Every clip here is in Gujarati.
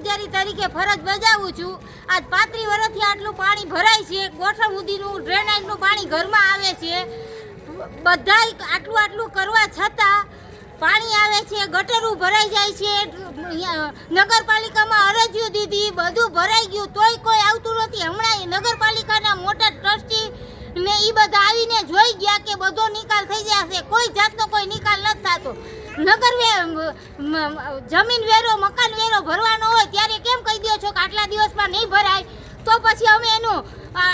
પૂજારી તરીકે ફરજ બજાવું છું। આજ 35 વર્ષથી આટલું પાણી ભરાય છે, ગોઠણ સુધીનું ડ્રેનેજનું પાણી ઘરમાં આવે છે। બધાય આટલું કરવા છતાં પાણી આવે છે, ગટરું ભરાઈ જાય છે। નગરપાલિકામાં અરજીઓ દીધી, બધું ભરાઈ ગયું, તોય કોઈ આવતું નથી। હમણાં નગરપાલિકાના મોટા ટ્રસ્ટી ને એ બધા આવીને જોઈ ગયા કે બધો નિકાલ થઈ જશે, કોઈ જાતનો કોઈ નિકાલ નથી થતો। જમીન વેરો, મકાન વેરો ભરવાનો હોય ત્યારે કેમ કહી દો છો કે આટલા દિવસમાં નહીં ભરાય, તો પછી અમે એનું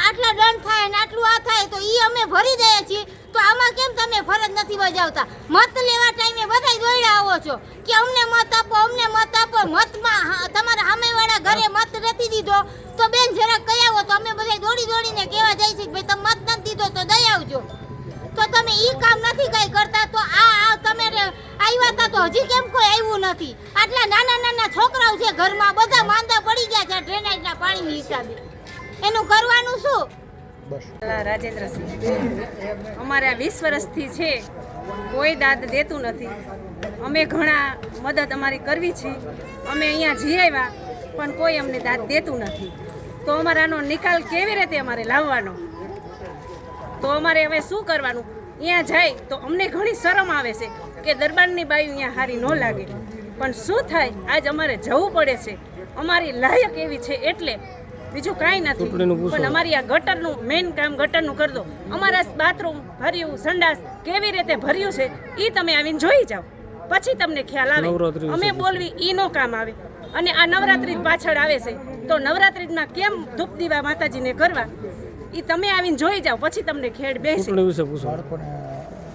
આટલા દંડ થાય ને આટલું આ થાય તો એ અમે ભરી દઈએ છીએ। તો આમાં કેમ તમે ફરજ નથી બજાવતા? મત લેવા ટાઈમે બધાય દોડ્યા આવો છો કે અમને મત આપો, અમને મત આપો। મતમાં તમારા સામેવાળા ઘરે મત નથી દીધો તો બેન જરાક કહી આવો, તો અમે બધા દોડીને કહેવા જાય છે કે ભાઈ તમે મત નથી દીધો તો દઈ આવજો। તો તમે ઈ કામ નથી કઈ કરતા, તો આ તમે આવ્યા હતા તો હજી કેમ કોઈ આવ્યું નથી? આટલા નાના છોકરાઓ છે ઘરમાં, બધા માંદા પડી ગયા છે ડ્રેનેજના પાણીની હિસાબે। એનું કરવાનું શું? રાજેન્દ્રસિંહ, અમારે 20 વર્ષથી છે, કોઈ દાદ દેતું નથી। અમે ઘણા મદદ અમારી કરવી છે, અમે અહીંયા જઈ આવ્યા પણ કોઈ અમને દાદ દેતું નથી। તો અમારાનો નિકાલ કેવી રીતે અમારે લાવવાનો? તો અમારે હવે શું કરવાનું? અહીંયા જાય તો અમને ઘણી શરમ આવે છે કે દરબારની બાઈ અહીંયા હારી ન લાગે, પણ શું થાય, આજ અમારે જવું પડે છે। અમારી લાયક એવી છે એટલે, બીજું કાંઈ નથી। પણ અમારી આ ગટરનું મેઇન કામ ગટરનું કરી દો। અમારા બાથરૂમ ભર્યું, સંડાસ કેવી રીતે ભર્યું છે એ તમે આવીને જોઈ જાઓ, પછી તમને ખ્યાલ આવે। અમે બોલવી એ નો કામ આવે। અને આ નવરાત્રી પાછળ આવે છે, તો નવરાત્રીમાં કેમ ધૂપ દીવા માતાજીને કરવા એ તમે આવીને જોઈ જાઓ, પછી તમને ખેડ બેસે।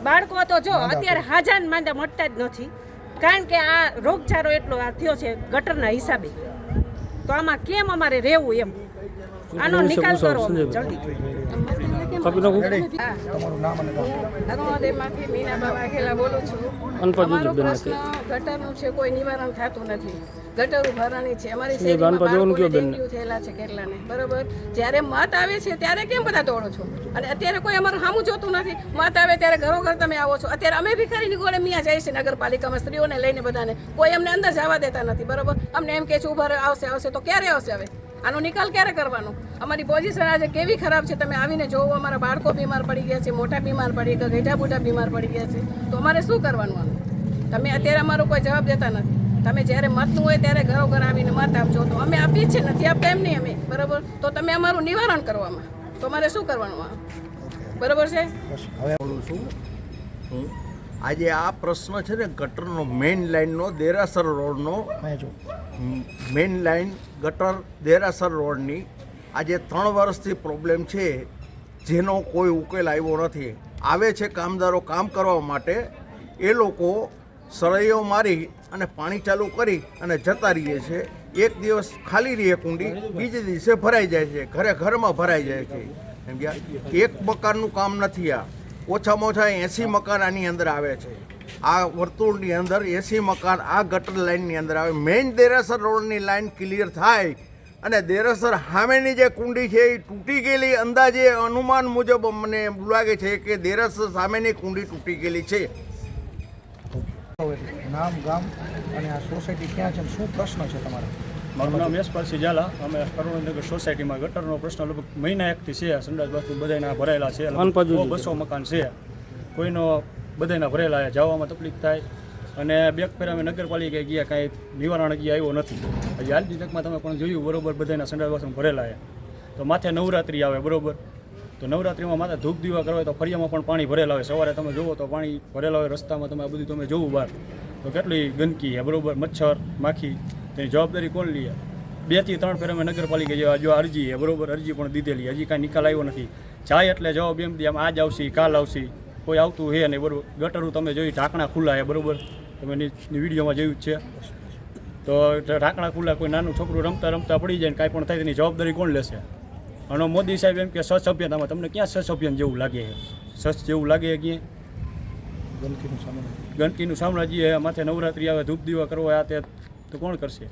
બાળકો તો જો અત્યારે હાજાન માંદા મળતા જ નથી, કારણ કે આ રોગચાળો એટલો થયો છે ગટરના હિસાબે। તો આમાં કેમ અમારે રહેવું એમ? આનો નિકાલ કરો જલ્દી। અરુણોદયમાંથી મીનાબા વાઘેલા બોલું છું। અમારો પ્રશ્ન ગટરનું છે, કોઈ નિવારણ થતું નથી। ગટરો ભરાણી છે, અમારી શેરીમાં બાળકોને ડેન્ગ્યુ થયેલા છે કેટલાને, બરોબર? જ્યારે મત આવે છે ત્યારે કેમ બધા દોડો છો? અને અત્યારે કોઈ અમારું સામું જોતું નથી। મત આવે ત્યારે ઘરોઘર તમે આવો છો। અત્યારે અમે ભિખારીની ગોળે મિયા જાય છે નગરપાલિકામાં, સ્ત્રીઓને લઈને બધાને, કોઈ અમને અંદર જવા દેતા નથી, બરોબર? અમને એમ કે છે ઉભા આવશે તો ક્યારે આવશે? હવે આનો નિકાલ ક્યારે કરવાનો? અમારી પોઝિશન આજે કેવી ખરાબ છે તમે આવીને જોવો। અમારા બાળકો બીમાર પડી ગયા છે, મોટા બીમાર પડી ગયા, ગઈઢા બુઢા બીમાર પડી ગયા છે, તો અમારે શું કરવાનું આનું? તમે અત્યારે અમારો કોઈ જવાબ દેતા નથી। તમે જ્યારે મતનું હોય ત્યારે ઘરોઘર આવીને મત આપજો, તો અમે આપીએ છીએ, નથી આપતા એમ નહીં અમે, બરાબર? તો તમે અમારું નિવારણ કરવામાં, તો અમારે શું કરવાનું આ? બરાબર છે? હવે બોલું છું હું, આજે આ પ્રશ્ન છે ને ગટરનો મેઇન લાઇનનો, દેરાસર રોડનો મેઇન લાઇન ગટર દેરાસર રોડની આજે 3 વર્ષથી પ્રોબ્લેમ છે, જેનો કોઈ ઉકેલ આવ્યો નથી। આવે છે કામદારો કામ કરવા માટે, એ લોકો સળઈઓ મારી અને પાણી ચાલુ કરી અને જતા રહીએ છે। એક દિવસ ખાલી રહીએ કુંડી, બીજે દિવસે ભરાઈ જાય છે, ઘરમાં ભરાઈ જાય છે। એમ કે એક મકાનનું કામ નથી, આ ઓછામાં ઓછા 80 મકાન આની અંદર આવે છે। આ વર્તુળની અંદર 80 મકાન આ ગટર લાઇનની અંદર આવે। મેઇન દેરાસર રોડની લાઇન ક્લિયર થાય અને દેરાસર સામેની જે કુંડી છે એ તૂટી ગયેલી, અંદાજે અનુમાન મુજબ મને લાગે છે કે દેરાસર સામેની કુંડી તૂટી ગયેલી છે। નામ, ગામ અને આ સોસાયટી ક્યાં છે, શું પ્રશ્ન છે તમારો? મારું નામ યશપાલસિંહ ઝાલા। અમે અરુણોદયનગર સોસાયટીમાં ગટરનો પ્રશ્ન લગભગ મહિના એકથી છે। સંડાસ બાથરૂમ બધાના ભરાયેલા છે, 200 મકાન છે, કોઈનો બધાના ભરેલા, જવામાં તકલીફ થાય। અને બેક ફેર અમે નગરપાલિકાએ ગયા, કાંઈ નિવારણ હજી આવ્યો નથી। હજી હાલની તકમાં તમે પણ જોયું, બરોબર, બધાના સંડાસ બાથરૂમ ભરેલા છે। તો માથે નવરાત્રી આવે, બરોબર, તો નવરાત્રીમાં માથે ધૂપ દીવા કરવા હોય તો ફળિયામાં પણ પાણી ભરેલા હોય। સવારે તમે જુઓ તો પાણી ભરેલા હોય, રસ્તામાં તમે આ બધું તમે જોવું બહાર તો કેટલી ગંદકી છે, બરોબર, મચ્છર માખી, તેની જવાબદારી કોણ લે? 2 થી 3 ફેર અમે નગરપાલિકા જેવા જો અરજી છે, બરોબર, અરજી પણ દીધેલી, હજી કાંઈ નિકાલ આવ્યો નથી। જાય એટલે જવાબ એમ દે આમ આજ આવશે, કાલ આવશે, કોઈ આવતું છે નહીં, બરોબર? ગટરું તમે જોયું ઢાંકણા ખુલ્લા છે, બરોબર, તમે વિડીયોમાં જોયું જ છે। તો ઢાંકણા ખુલ્લા, કોઈ નાનું છોકરું રમતા પડી જાય ને કાંઈ પણ થાય તેની જવાબદારી કોણ લેશે? અને મોદી સાહેબ એમ કે સસભ્યતામાં, તમને ક્યાં સસભ્યન જેવું લાગે છે? સસ જેવું લાગે છે ક્યાંય? ગંદકીનું સામ્રાજ્ય માથે નવરાત્રી આવે, ધૂપ દીવા કરવા આ તે, તો કોણ કરશે?